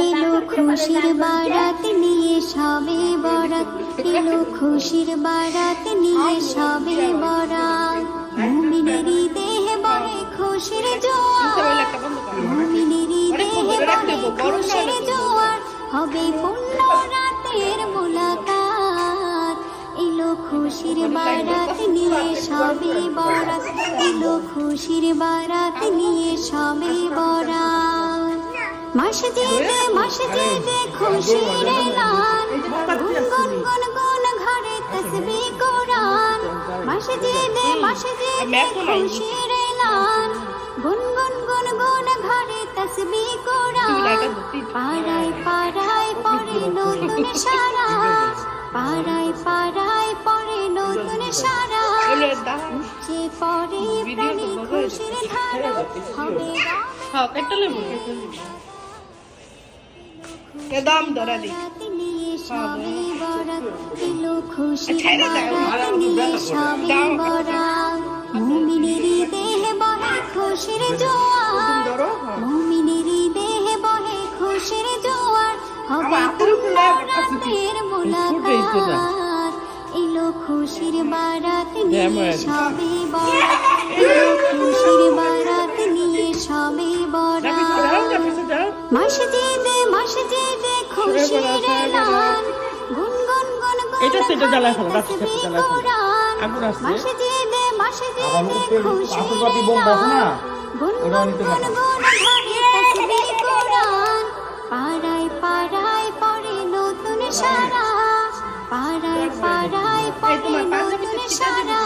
এলো খুশির বারাত নিয়ে সবে বরাত, এলো খুশির বারাত নিয়ে সবে বরাত। মুমিনেরই দেহে বহে খুশির জোয়ার, মুমিনেরই দেহে বহে খুশির জোয়ার, হবে পূর্ণ রাতের মুলাকাত। এলো খুশির বারাত নিয়ে সবে বরাত, এলো খুশির বারাত নিয়ে সবে বরাত। মসজিদে মসজিদে খুশির এলান, গুনগুন গুনগুন ঘরে তাসবিহ কোরআন। মসজিদে মসজিদে খুশির এলান, গুনগুন গুনগুন ঘরে তাসবিহ কোরআন। পাড়ায় পাড়ায় পড়ে নতুন সারা, পাড়ায় পাড়ায় পড়ে নতুন সারা। উঠছে পরে প্রাণে খুশির ধারা, হবে দাম ধরা দিই সবে বরাত, এলো খুশির বারাত নিয়ে সবে বরাত। মুমিনেরই দেহে বহে খুশির জোয়ার, মুমিনেরই দেহে বহে খুশির জোয়ার, হবে পূর্ণ রাতের মুলাকাত। এলো খুশির বারাত নিয়ে সবে বরাত, এলো খুশির বারাত নিয়ে সবে বরাত। মসজিদে মসজিদে খুশির এলান, গুনগুন গুনগুন তাসবিহ কোরআন। মসজিদে মসজিদে খুশির এলান, গুনগুন গুনগুন ঘরে তাসবিহ কোরআন। পাড়ায় পাড়ায় পড়ে নতুন সারা, পাড়ায় পাড়ায় পড়ে নতুন সারা।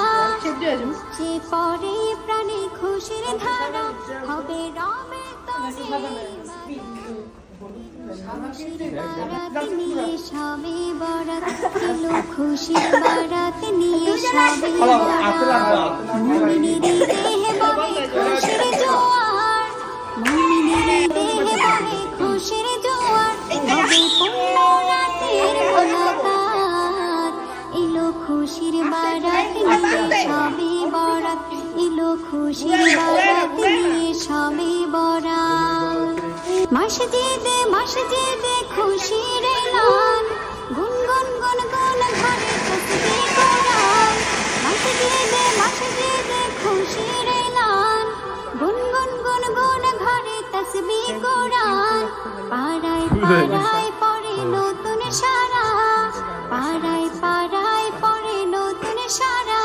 যে পরে প্রাণে খুশির ধারা, হবে রবে বারাত নিয়ে সবে বরাত, এলো খুশির বারাত নিয়ে সবে বরাত। মুমিনেরই দেহে বহে খুশির জোয়ার, মুমিনেরই দেহে বহে খুশির জোয়ার, হবে পূর্ণ রাতের মুলাকাত। এলো খুশির বারাত নিয়ে সবে বরাত, এলো খুশির বারাত নিয়ে সবে বরাত। মসজিদে মসজিদে খুশির এলান, গুনগুন গুনগুন ঘরে তাসবিহ কোরআন। মসজিদে মসজিদে খুশির এলান, গুনগুন গুনগুন ঘরে তাসবিহ কোরআন। পাড়ায় পাড়ায় পড়ে নতুন সারা, পাড়ায় পাড়ায় পড়ে নতুন সারা।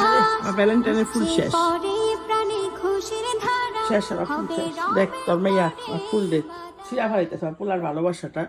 ভ্যালেন্টাইনের ফুল শেষ, পরে প্রাণে খুশির ধারা, শেষ ফুল শেষ। দেখ তোর মাইয়া ফুল দে, সিরা ফালাইতেছে পোলার ভালোবাসাটা।